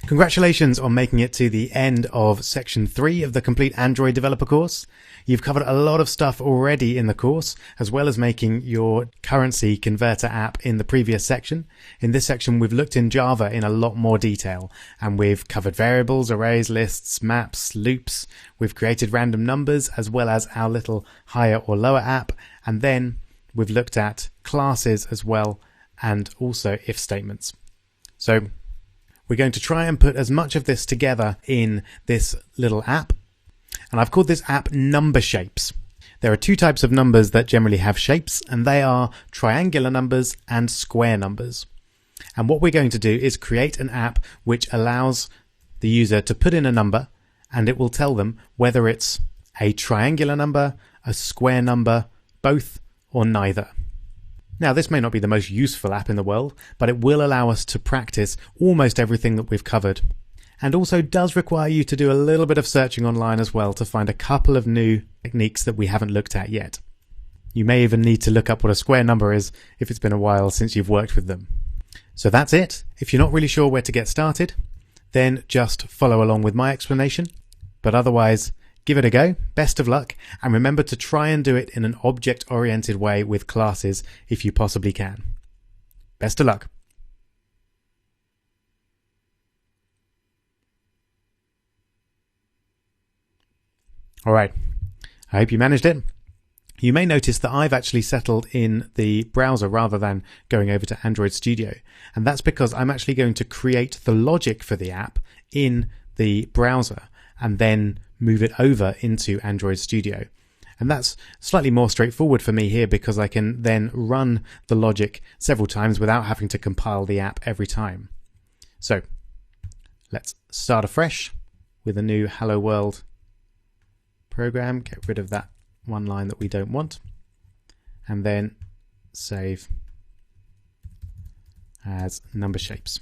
Congratulations on making it to the end of section 3 of the Complete Android Developer course. You've covered a lot of stuff already in the course, as well as making your currency converter app in the previous section. In this section, we've looked in Java in a lot more detail, and we've covered variables, arrays, lists, maps, loops. We've created random numbers, as well as our little higher or lower app. And then we've looked at classes as well, and also if statements. So we're going to try and put as much of this together in this little app. And I've called this app Number Shapes. There are two types of numbers that generally have shapes, and they are triangular numbers and square numbers. And what we're going to do is create an app which allows the user to put in a number, and it will tell them whether it's a triangular number, a square number, both, or neither. Now, this may not be the most useful app in the world, but it will allow us to practice almost everything that we've covered. And also does require you to do a little bit of searching online as well to find a couple of new techniques that we haven't looked at yet. You may even need to look up what a square number is if it's been a while since you've worked with them. So that's it. If you're not really sure where to get started, then just follow along with my explanation. But otherwise, give it a go, best of luck, and remember to try and do it in an object-oriented way with classes if you possibly can. Best of luck. Alright, I hope you managed it. You may notice that I've actually settled in the browser rather than going over to Android Studio, and that's because I'm actually going to create the logic for the app in the browser and then move it over into Android Studio. And that's slightly more straightforward for me here because I can then run the logic several times without having to compile the app every time. So let's start afresh with a new Hello World program, get rid of that one line that we don't want, and then save as Number Shapes.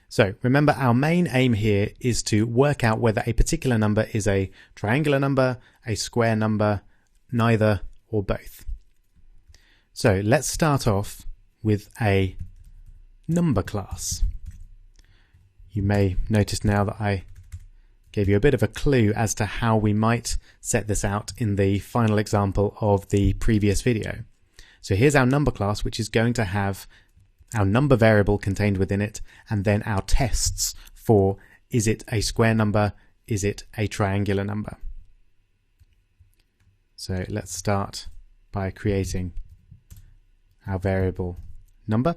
So remember, our main aim here is to work out whether a particular number is a triangular number, a square number, neither, or both. So let's start off with a number class. You may notice now that I gave you a bit of a clue as to how we might set this out in the final example of the previous video. So here's our number class, which is going to have our number variable contained within it, and then our tests for is it a square number, is it a triangular number. So let's start by creating our variable number,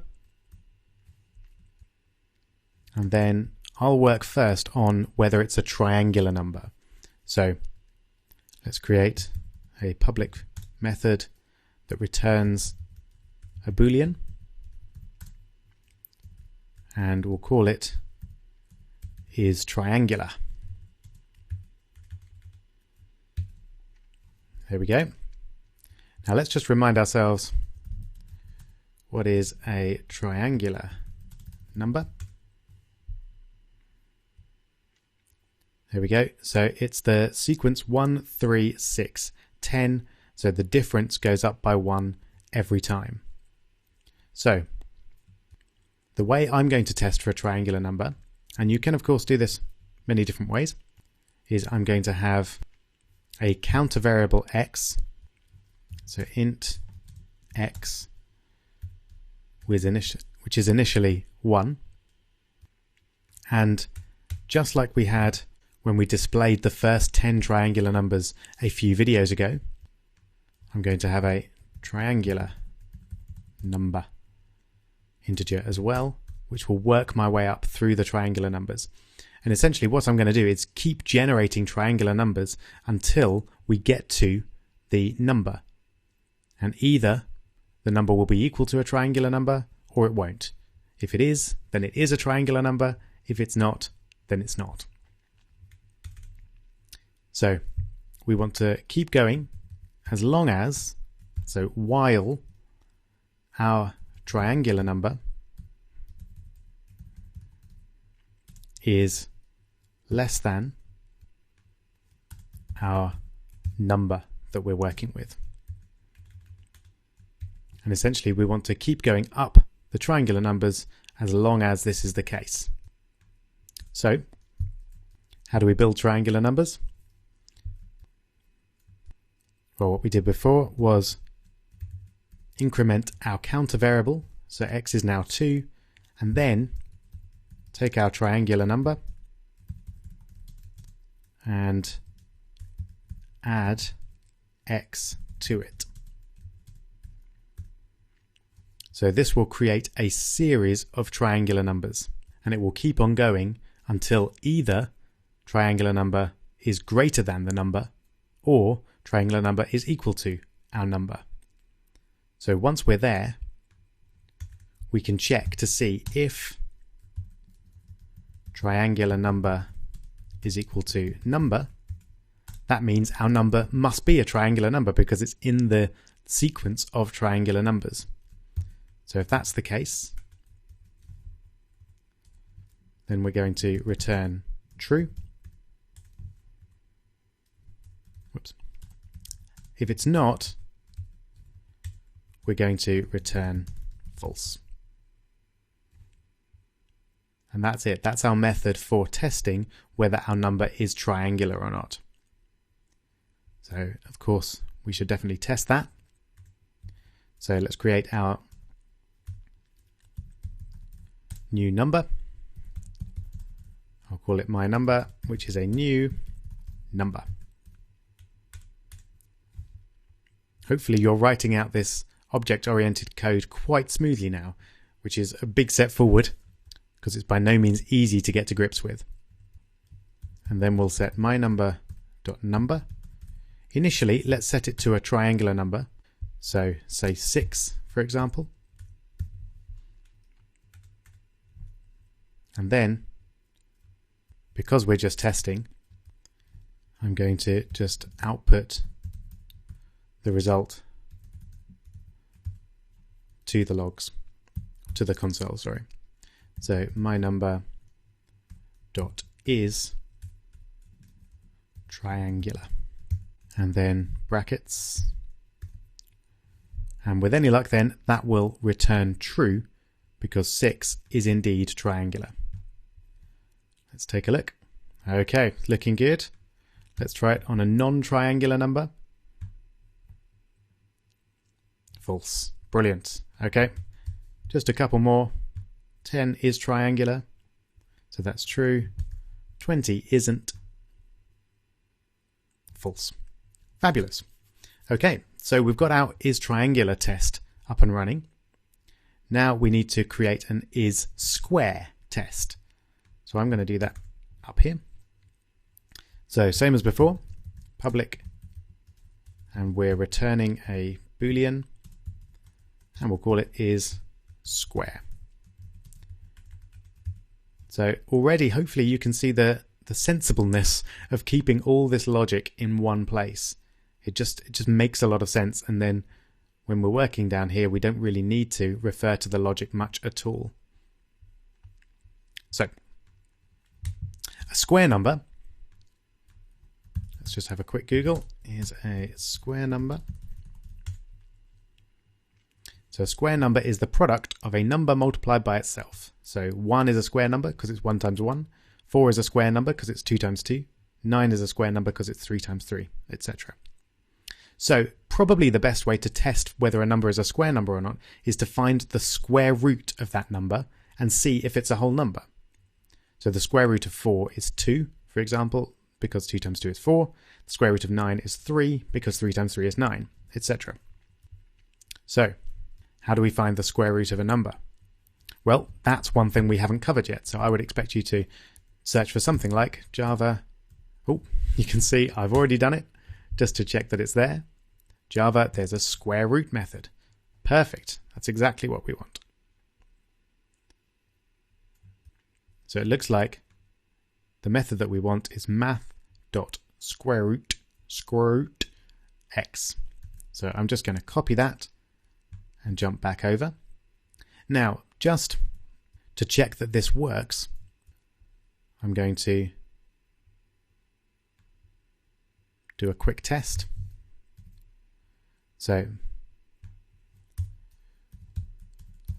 and then I'll work first on whether it's a triangular number. So let's create a public method that returns a Boolean, and we'll call it is triangular. There we go. Now let's just remind ourselves what is a triangular number. There we go. So it's the sequence 1, 3, 6, 10. So the difference goes up by 1 every time. So the way I'm going to test for a triangular number, and you can of course do this many different ways, is I'm going to have a counter variable x, so int x, which is initially 1, and just like we had when we displayed the first 10 triangular numbers a few videos ago, I'm going to have a triangular number integer as well, which will work my way up through the triangular numbers. And essentially what I'm going to do is keep generating triangular numbers until we get to the number. And either the number will be equal to a triangular number or it won't. If it is, then it is a triangular number. If it's not, then it's not. So we want to keep going as long as, so while our triangular number is less than our number that we're working with. And essentially we want to keep going up the triangular numbers as long as this is the case. So, how do we build triangular numbers? Well, what we did before was increment our counter variable, so x is now 2, and then take our triangular number and add x to it. So this will create a series of triangular numbers, and it will keep on going until either triangular number is greater than the number or triangular number is equal to our number. So once we're there, we can check to see if triangular number is equal to number. That means our number must be a triangular number because it's in the sequence of triangular numbers. So if that's the case, then we're going to return true. Whoops. If it's not, we're going to return false. And that's it. That's our method for testing whether our number is triangular or not. So, of course, we should definitely test that. So let's create our new number. I'll call it my number, which is a new number. Hopefully you're writing out this object-oriented code quite smoothly now, which is a big step forward because it's by no means easy to get to grips with. And then we'll set my number.number. Initially, let's set it to a triangular number. So say 6, for example. And then, because we're just testing, I'm going to just output the result to the logs, to the console, sorry. So my number dot is triangular, and then brackets, and with any luck then that will return true because 6 is indeed triangular. Let's take a look. Okay, looking good. Let's try it on a non-triangular number. False. Brilliant. Okay, just a couple more. 10 is triangular, so that's true. 20 isn't. False. Fabulous. Okay, so we've got our is triangular test up and running. Now we need to create an is square test. So I'm going to do that up here. So same as before, public, and we're returning a Boolean, and we'll call it is square. So already, hopefully you can see the sensibleness of keeping all this logic in one place. It just makes a lot of sense, and then when we're working down here, we don't really need to refer to the logic much at all. So, a square number, let's just have a quick Google, is a square number. So a square number is the product of a number multiplied by itself. So 1 is a square number because it's 1 times 1. 4 is a square number because it's 2 times 2. 9 is a square number because it's 3 times 3, etc. So probably the best way to test whether a number is a square number or not is to find the square root of that number and see if it's a whole number. So the square root of 4 is 2, for example, because 2 times 2 is 4. The square root of 9 is 3 because 3 times 3 is 9, etc. So how do we find the square root of a number? Well, that's one thing we haven't covered yet. So I would expect you to search for something like Java. Oh, you can see I've already done it just to check that it's there. Java, there's a square root method. Perfect. That's exactly what we want. So it looks like the method that we want is math.squareroot x. So I'm just going to copy that and jump back over. Now, just to check that this works, I'm going to do a quick test.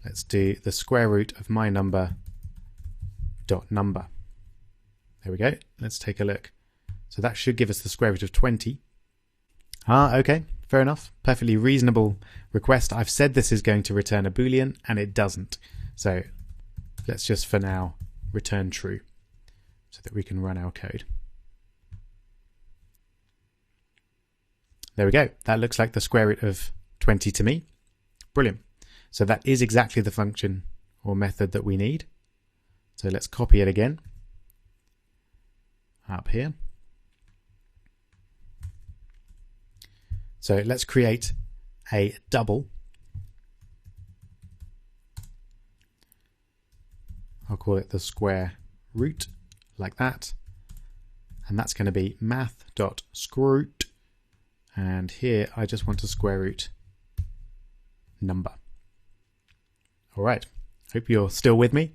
let's do the square root of my number dot number. There we go. Let's take a look. So that should give us the square root of 20. Okay, fair enough. Perfectly reasonable request. I've said this is going to return a Boolean and it doesn't. So let's just for now return true so that we can run our code. There we go. That looks like the square root of 20 to me. Brilliant. So that is exactly the function or method that we need. So let's copy it again up here. So let's create a double. I'll call it the square root, like that. And that's going to be math.squareroot. And here I just want to square root number. All right, hope you're still with me.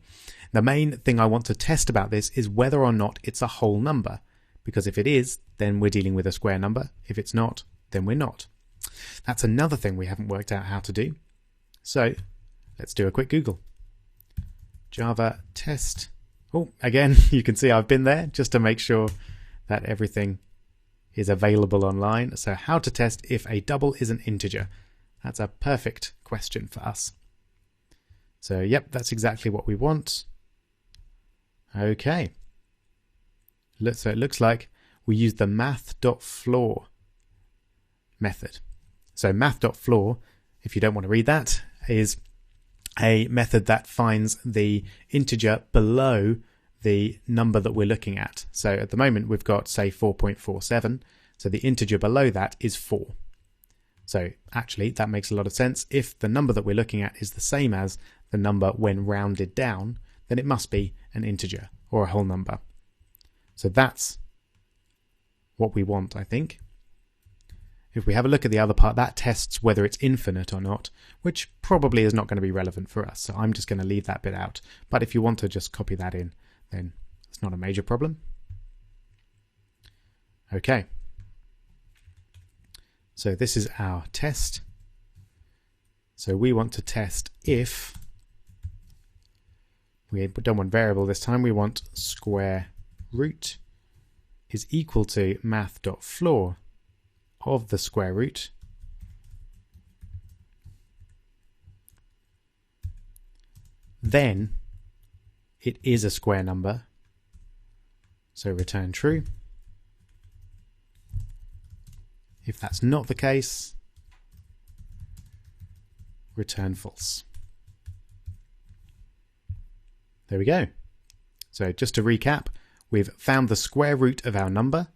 The main thing I want to test about this is whether or not it's a whole number. Because if it is, then we're dealing with a square number. If it's not, then we're not. That's another thing we haven't worked out how to do. So let's do a quick Google. Java test. Oh, again, you can see I've been there just to make sure that everything is available online. So how to test if a double is an integer. That's a perfect question for us. So yep, that's exactly what we want. Okay. So it looks like we use the math.floor method. So math.floor, if you don't want to read that, is a method that finds the integer below the number that we're looking at. So at the moment we've got, say, 4.47. So the integer below that is 4. So actually that makes a lot of sense. If the number that we're looking at is the same as the number when rounded down, then it must be an integer or a whole number. So that's what we want, I think. If we have a look at the other part, that tests whether it's infinite or not, which probably is not going to be relevant for us. So I'm just going to leave that bit out. But if you want to just copy that in, then it's not a major problem. Okay. So this is our test. So we want to test if, we don't want variable this time, we want square root is equal to math.floor of the square root then it is a square number, so return true. If that's not the case, return false. There we go. So just to recap, we've found the square root of our number,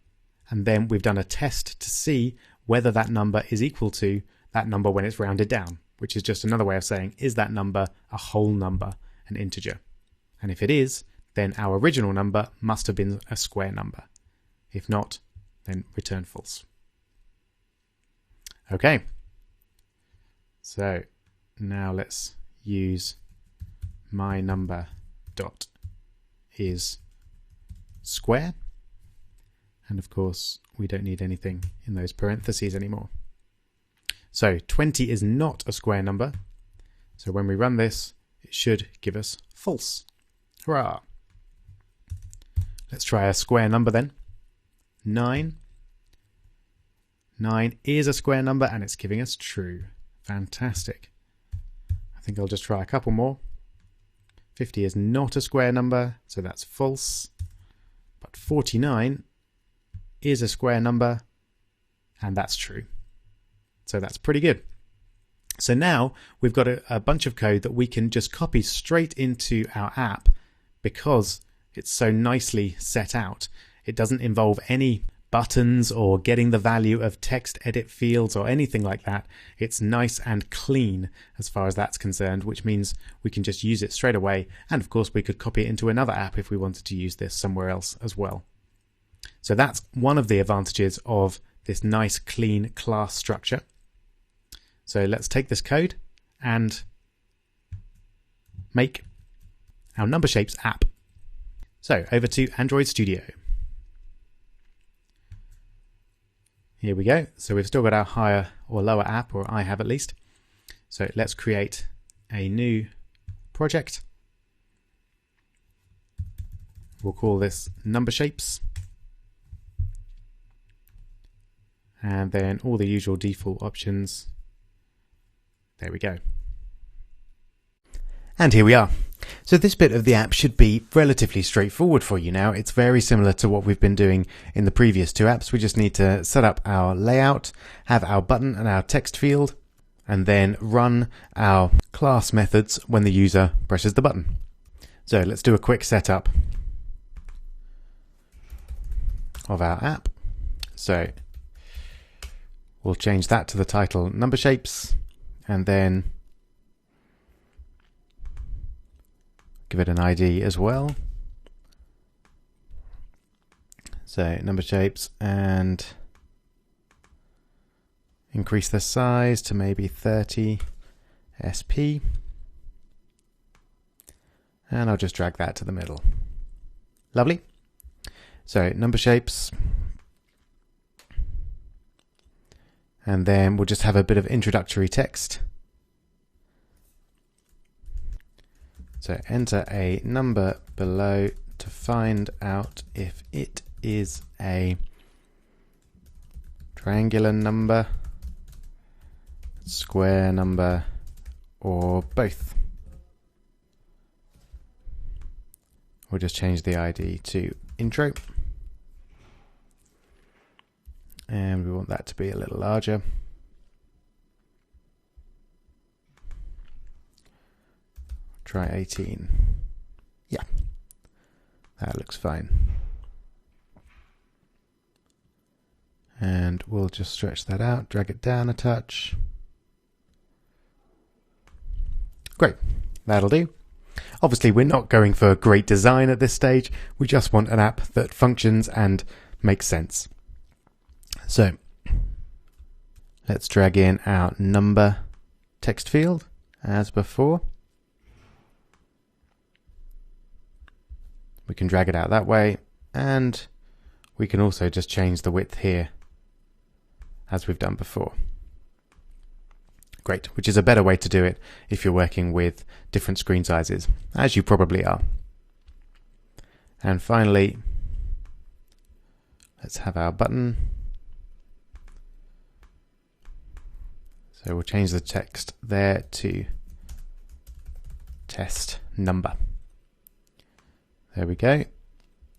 and then we've done a test to see whether that number is equal to that number when it's rounded down, which is just another way of saying, is that number a whole number, an integer? And if it is, then our original number must have been a square number. If not, then return false. Okay. So now let's use my number dot is square. And of course, we don't need anything in those parentheses anymore. So 20 is not a square number. So when we run this, it should give us false. Hurrah! Let's try a square number then. 9. 9 is a square number and it's giving us true. Fantastic. I think I'll just try a couple more. 50 is not a square number, so that's false. But 49 is a square number, and that's true. So that's pretty good. So now we've got a bunch of code that we can just copy straight into our app because it's so nicely set out. It doesn't involve any buttons or getting the value of text edit fields or anything like that. It's nice and clean as far as that's concerned, which means we can just use it straight away. And of course we could copy it into another app if we wanted to use this somewhere else as well. So that's one of the advantages of this nice clean class structure. So let's take this code and make our number shapes app. So over to Android Studio. Here we go. So we've still got our higher or lower app, or I have at least. So let's create a new project. We'll call this number shapes. And then all the usual default options. There we go. And here we are. So this bit of the app should be relatively straightforward for you now. It's very similar to what we've been doing in the previous two apps. We just need to set up our layout, have our button and our text field, and then run our class methods when the user presses the button. So let's do a quick setup of our app. So we'll change that to the title number shapes, and then give it an ID as well. So number shapes, and increase the size to maybe 30 SP. And I'll just drag that to the middle. Lovely. So number shapes. And then we'll just have a bit of introductory text. So enter a number below to find out if it is a triangular number, square number, or both. We'll just change the ID to intro. And we want that to be a little larger. Try 18. Yeah, that looks fine. And we'll just stretch that out, drag it down a touch. Great, that'll do. Obviously, we're not going for great design at this stage. We just want an app that functions and makes sense. So let's drag in our number text field as before. We can drag it out that way, and we can also just change the width here as we've done before. Great, which is a better way to do it if you're working with different screen sizes, as you probably are. And finally, let's have our button. So we'll change the text there to test number. There we go.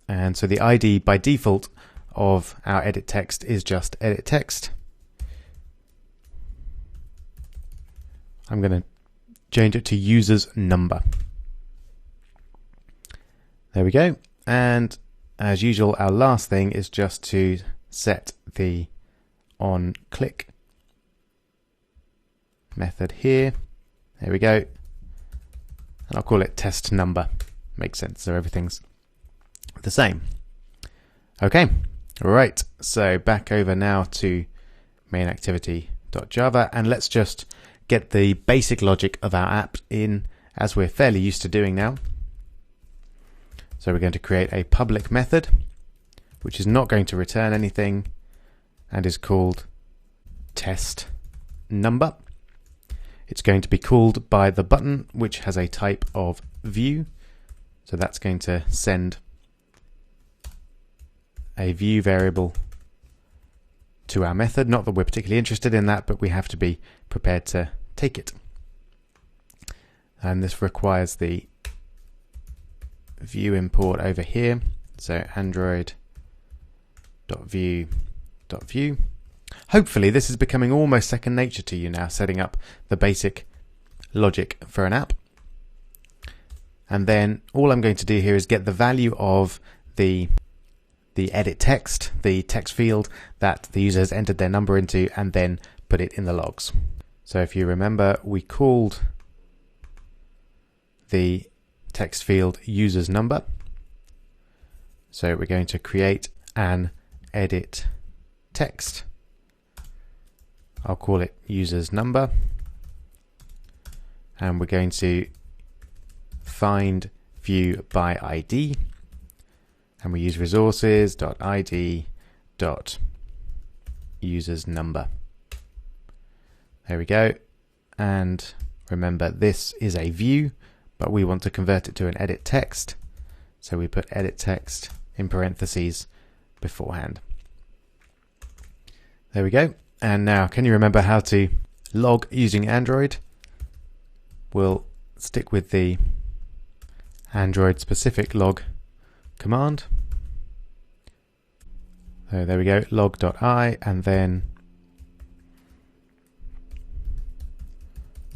And so the ID by default of our edit text is just edit text. I'm going to change it to user's number. There we go. And as usual, our last thing is just to set the on click method here. There we go. And I'll call it test number. Makes sense, so everything's the same. Okay, right, so back over now to main activity.java, and let's just get the basic logic of our app in, as we're fairly used to doing now. So we're going to create a public method, which is not going to return anything, and is called test number. It's going to be called by the button, which has a type of view. So that's going to send a view variable to our method. Not that we're particularly interested in that, but we have to be prepared to take it. And this requires the view import over here. So android.view.view. Hopefully this is becoming almost second nature to you now, setting up the basic logic for an app. And then all I'm going to do here is get the value of the edit text, the text field that the user has entered their number into, and then put it in the logs. So if you remember, we called the text field user's number. So we're going to create an edit text. I'll call it user's number. And we're going to find view by ID, and we use resources.id.users number. There we go. And remember, this is a view but we want to convert it to an edit text. So we put edit text in parentheses beforehand. There we go. And now, can you remember how to log using Android? We'll stick with the Android specific log command. So there we go, log.i, and then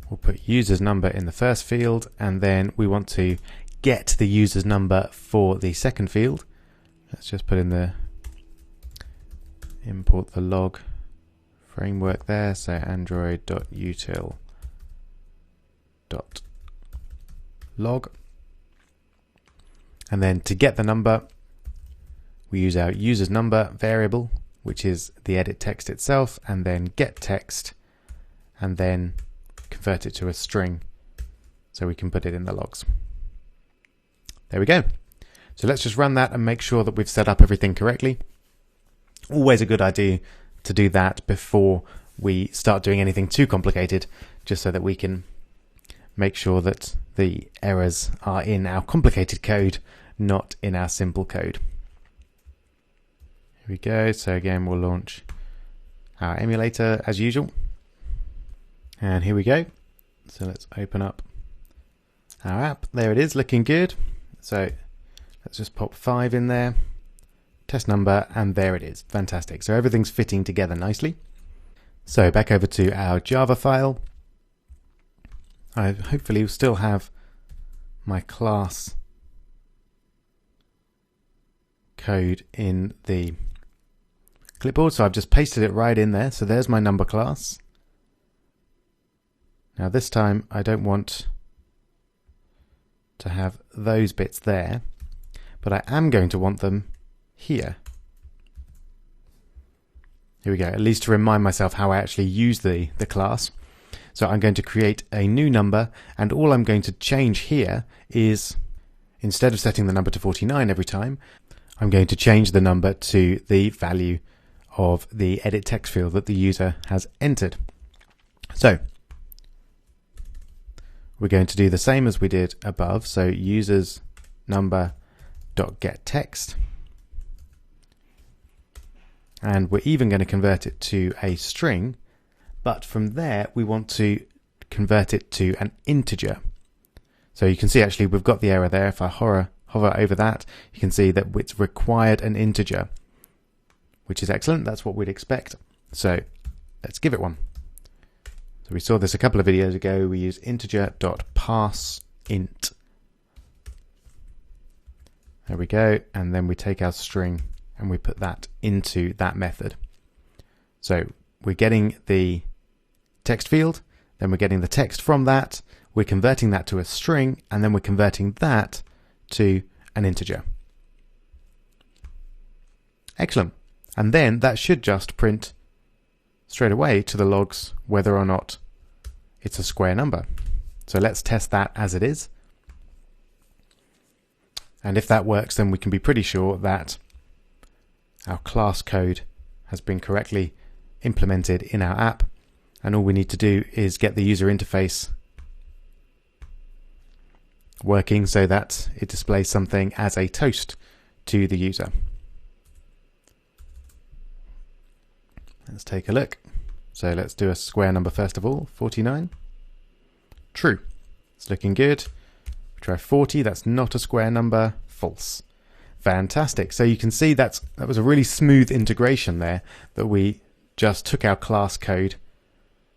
we'll put user's number in the first field, and then we want to get the user's number for the second field. Let's just put in the import the log framework there, so android.util.log, and then to get the number we use our user's number variable, which is the edit text itself, and then get text, and then convert it to a string so we can put it in the logs. There we go. So let's just run that and make sure that we've set up everything correctly. Always a good idea to do that before we start doing anything too complicated, just so that we can make sure that the errors are in our complicated code, not in our simple code. Here we go. So again, we'll launch our emulator as usual. And here we go. So let's open up our app. There it is, looking good. So let's just pop 5 in there, test number, and there it is. Fantastic. So everything's fitting together nicely. So back over to our Java file. I hopefully will still have my class code in the clipboard. So I've just pasted it right in there. So there's my number class. Now this time I don't want to have those bits there, but I am going to want them here. Here we go, at least to remind myself how I actually use the class. So I'm going to create a new number, and all I'm going to change here is, instead of setting the number to 49 every time, I'm going to change the number to the value of the edit text field that the user has entered. So we're going to do the same as we did above. So users number dot get text, and we're even going to convert it to a string, but from there we want to convert it to an integer. So you can see actually we've got the error there. If I hover over that, you can see that it's required an integer, which is excellent. That's what we'd expect. So let's give it one. So we saw this a couple of videos ago. We use integer.parseInt. There we go. And then we take our string and we put that into that method. So we're getting the text field, then we're getting the text from that, we're converting that to a string, and then we're converting that to an integer. Excellent. And then that should just print straight away to the logs whether or not it's a square number. So let's test that as it is. And if that works, then we can be pretty sure that our class code has been correctly implemented in our app. And all we need to do is get the user interface working so that it displays something as a toast to the user. Let's take a look. So let's do a square number first of all, 49. True. It's looking good. We try 40, that's not a square number, false. Fantastic. So you can see that was a really smooth integration there, that we just took our class code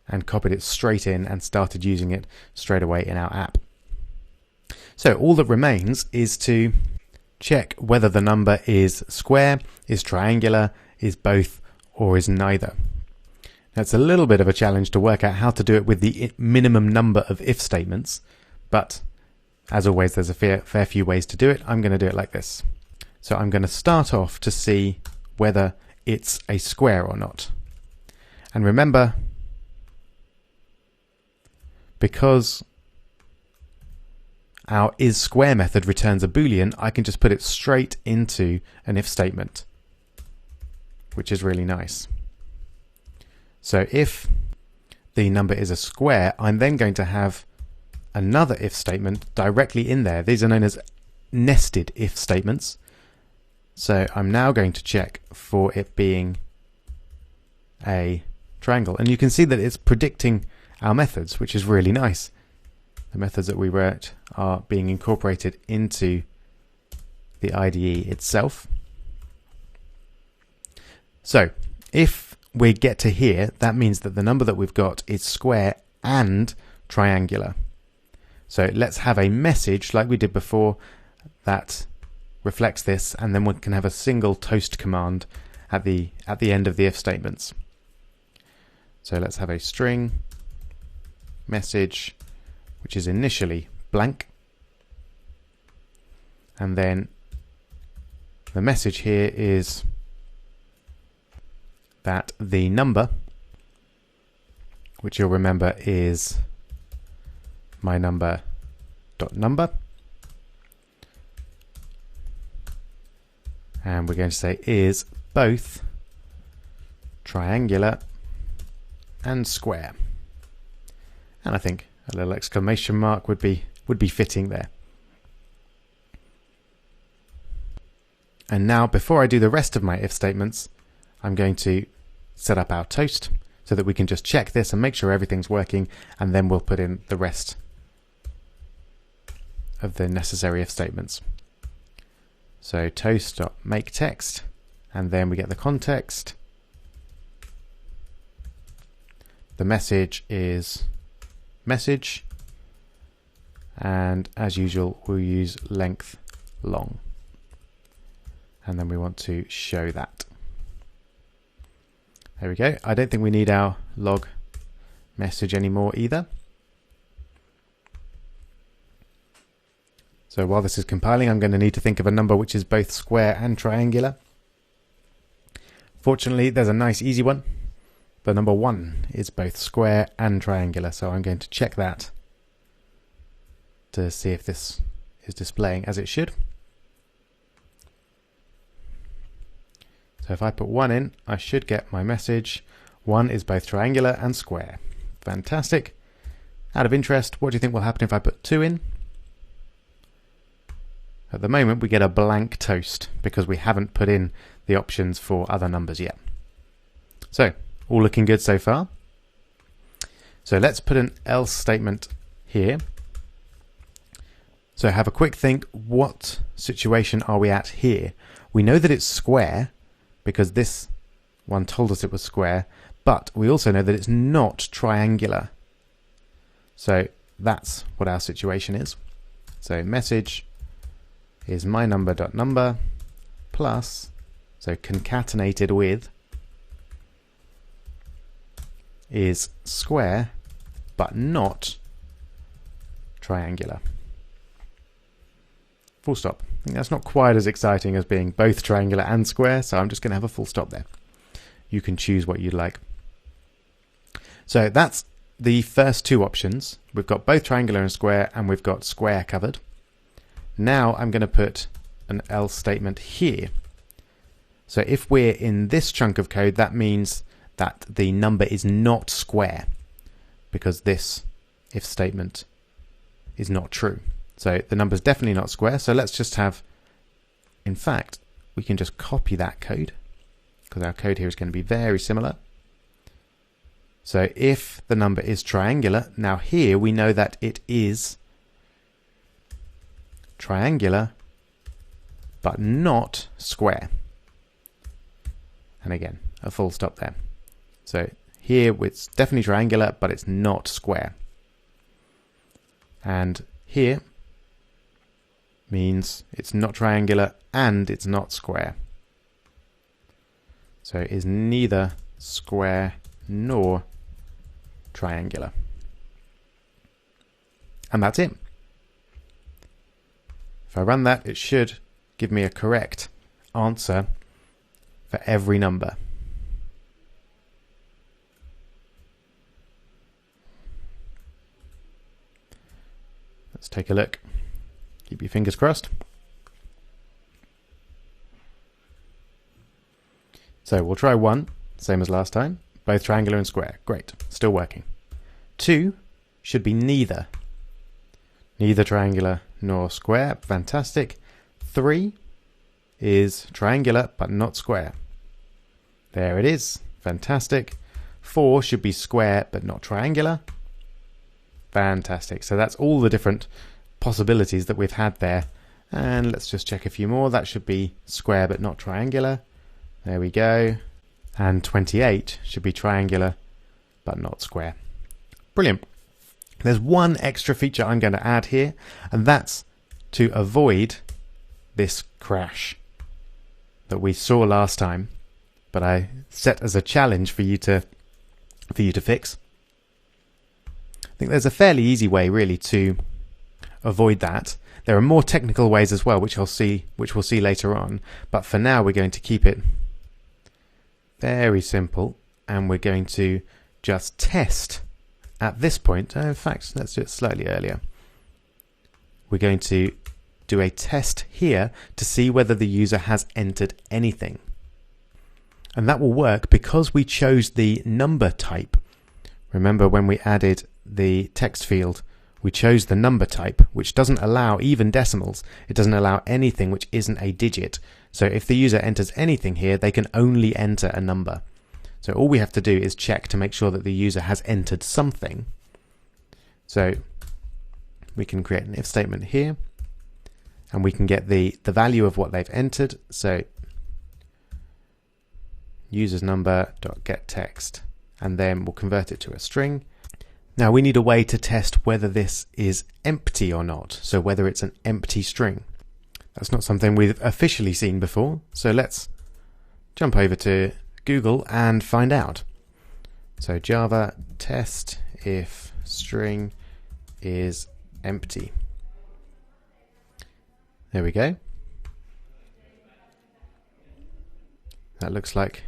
and copied it straight in and started using it straight away in our app. So all that remains is to check whether the number is square, is triangular, is both, or is neither. That's a little bit of a challenge to work out how to do it with the minimum number of if statements, but as always there's a fair few ways to do it. I'm going to do it like this. So I'm going to start off to see whether it's a square or not. And remember, because our isSquare method returns a Boolean, I can just put it straight into an if statement, which is really nice. So if the number is a square, I'm then going to have another if statement directly in there. These are known as nested if statements. So I'm now going to check for it being a triangle. And you can see that it's predicting our methods, which is really nice. The methods that we wrote are being incorporated into the IDE itself. So if we get to here, that means that the number that we've got is square and triangular. So let's have a message like we did before that reflects this, and then we can have a single toast command at the end of the if statements. So let's have a string message which is initially blank, and then the message here is that the number, which you'll remember is my number dot number, and we're going to say is both triangular and square. And I think a little exclamation mark would be fitting there. And now, before I do the rest of my if statements, I'm going to set up our toast so that we can just check this and make sure everything's working, and then we'll put in the rest of the necessary if statements. So toast.makeText, and then we get the context. The message is message, and as usual we'll use length long, and then we want to show that. There we go. I don't think we need our log message anymore either. So while this is compiling, I'm going to need to think of a number which is both square and triangular. Fortunately, there's a nice easy one. The number 1 is both square and triangular, so I'm going to check that to see if this is displaying as it should. So if I put 1 in, I should get my message. 1 is both triangular and square. Fantastic. Out of interest, what do you think will happen if I put 2 in? At the moment we get a blank toast because we haven't put in the options for other numbers yet. So, all looking good so far. So let's put an else statement here. So have a quick think, what situation are we at here? We know that it's square because this one told us it was square, but we also know that it's not triangular. So that's what our situation is. So message is my number dot number plus, so concatenated with, is square but not triangular. Full stop. I think that's not quite as exciting as being both triangular and square, so I'm just going to have a full stop there. You can choose what you'd like. So that's the first two options. We've got both triangular and square, and we've got square covered. Now I'm going to put an else statement here. So if we're in this chunk of code, that means that the number is not square because this if statement is not true. So the number is definitely not square. So let's just have, in fact, we can just copy that code because our code here is going to be very similar. So if the number is triangular, now here we know that it is triangular but not square. And again, a full stop there. So here it's definitely triangular, but it's not square. And here means it's not triangular and it's not square. So it is neither square nor triangular. And that's it. If I run that, it should give me a correct answer for every number. Let's take a look. Keep your fingers crossed. So we'll try 1, same as last time. Both triangular and square. Great, still working. 2 should be neither Neither triangular nor square. Fantastic. 3 is triangular but not square. There it is. Fantastic. 4 should be square but not triangular. Fantastic. So that's all the different possibilities that we've had there. And let's just check a few more. That should be square but not triangular. There we go. And 28 should be triangular but not square. Brilliant. There's one extra feature I'm going to add here, and that's to avoid this crash that we saw last time, but I set as a challenge for you to fix. I think there's a fairly easy way really to avoid that. There are more technical ways as well, which we'll see later on, but for now we're going to keep it very simple, and we're going to just test at this point. In fact, let's do it slightly earlier. We're going to do a test here to see whether the user has entered anything. And that will work because we chose the number type. Remember when we added the text field, we chose the number type, which doesn't allow even decimals. It doesn't allow anything which isn't a digit. So if the user enters anything here, they can only enter a number. So all we have to do is check to make sure that the user has entered something. So we can create an if statement here, and we can get the value of what they've entered. So user's number dot get text, and then we'll convert it to a string. Now we need a way to test whether this is empty or not, so whether it's an empty string. That's not something we've officially seen before, so let's jump over to Google and find out. So Java test if string is empty. There we go. That looks like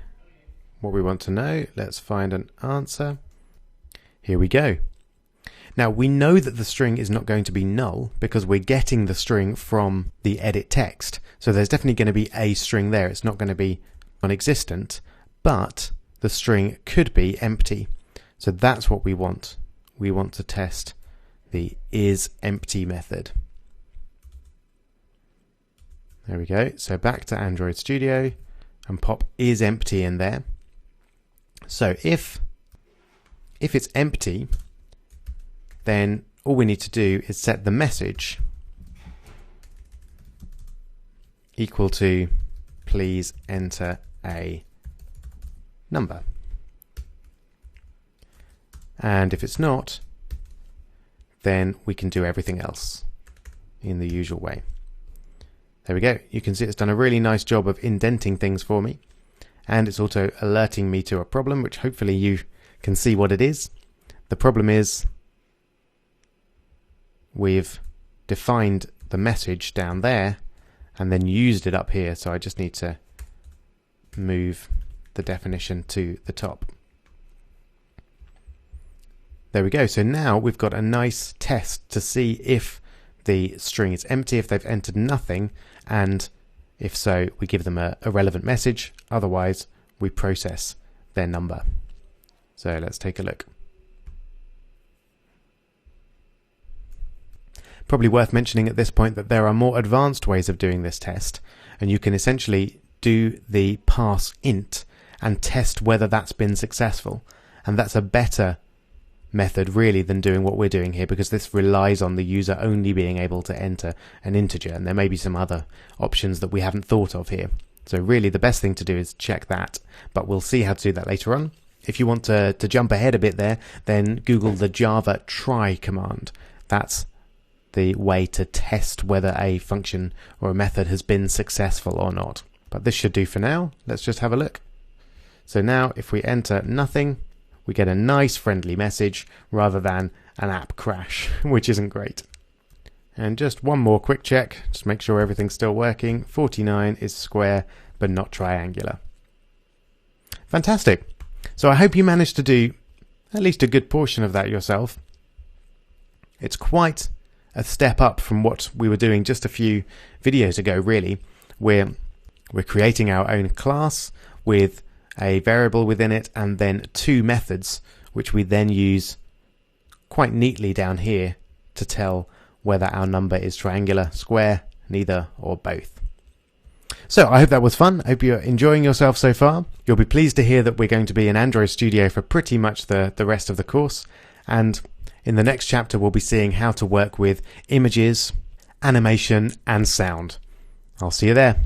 what we want to know. Let's find an answer. Here we go. Now we know that the string is not going to be null because we're getting the string from the edit text. So there's definitely going to be a string there. It's not going to be non-existent, but the string could be empty. So that's what we want. We want to test the isEmpty method. There we go. So back to Android Studio and pop isEmpty in there. So if it's empty, then all we need to do is set the message equal to please enter a number. And if it's not, then we can do everything else in the usual way. There we go. You can see it's done a really nice job of indenting things for me, and it's also alerting me to a problem, which hopefully you can see what it is. The problem is we've defined the message down there and then used it up here, so I just need to move the definition to the top. There we go. So now we've got a nice test to see if the string is empty, if they've entered nothing, and if so, we give them a relevant message. Otherwise, we process their number. So let's take a look. Probably worth mentioning at this point that there are more advanced ways of doing this test, and you can essentially do the parse int and test whether that's been successful. And that's a better method really than doing what we're doing here, because this relies on the user only being able to enter an integer, and there may be some other options that we haven't thought of here. So really the best thing to do is check that, but we'll see how to do that later on. If you want to jump ahead a bit there, then Google the Java try command. That's the way to test whether a function or a method has been successful or not. But this should do for now. Let's just have a look. So now if we enter nothing, we get a nice friendly message rather than an app crash, which isn't great. And just one more quick check, just make sure everything's still working. 49 is square but not triangular. Fantastic. So I hope you managed to do at least a good portion of that yourself. It's quite a step up from what we were doing just a few videos ago, really. We're creating our own class with a variable within it and then two methods, which we then use quite neatly down here to tell whether our number is triangular, square, neither, or both. So I hope that was fun. I hope you're enjoying yourself so far. You'll be pleased to hear that we're going to be in Android Studio for pretty much the rest of the course. And in the next chapter, we'll be seeing how to work with images, animation, and sound. I'll see you there.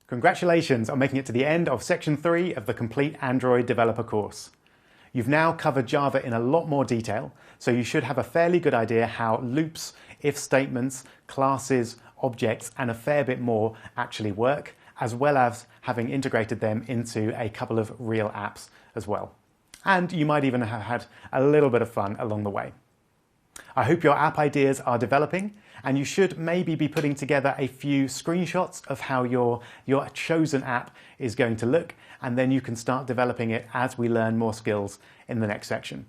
Congratulations on making it to the end of Section 3 of the Complete Android Developer course. You've now covered Java in a lot more detail, so you should have a fairly good idea how loops, if statements, classes, objects, and a fair bit more actually work, as well as having integrated them into a couple of real apps as well. And you might even have had a little bit of fun along the way. I hope your app ideas are developing, and you should maybe be putting together a few screenshots of how your chosen app is going to look, and then you can start developing it as we learn more skills in the next section.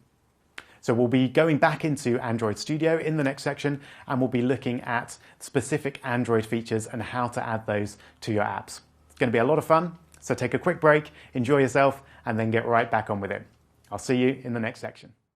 So we'll be going back into Android Studio in the next section, and we'll be looking at specific Android features and how to add those to your apps. It's going to be a lot of fun, so take a quick break, enjoy yourself, and then get right back on with it. I'll see you in the next section.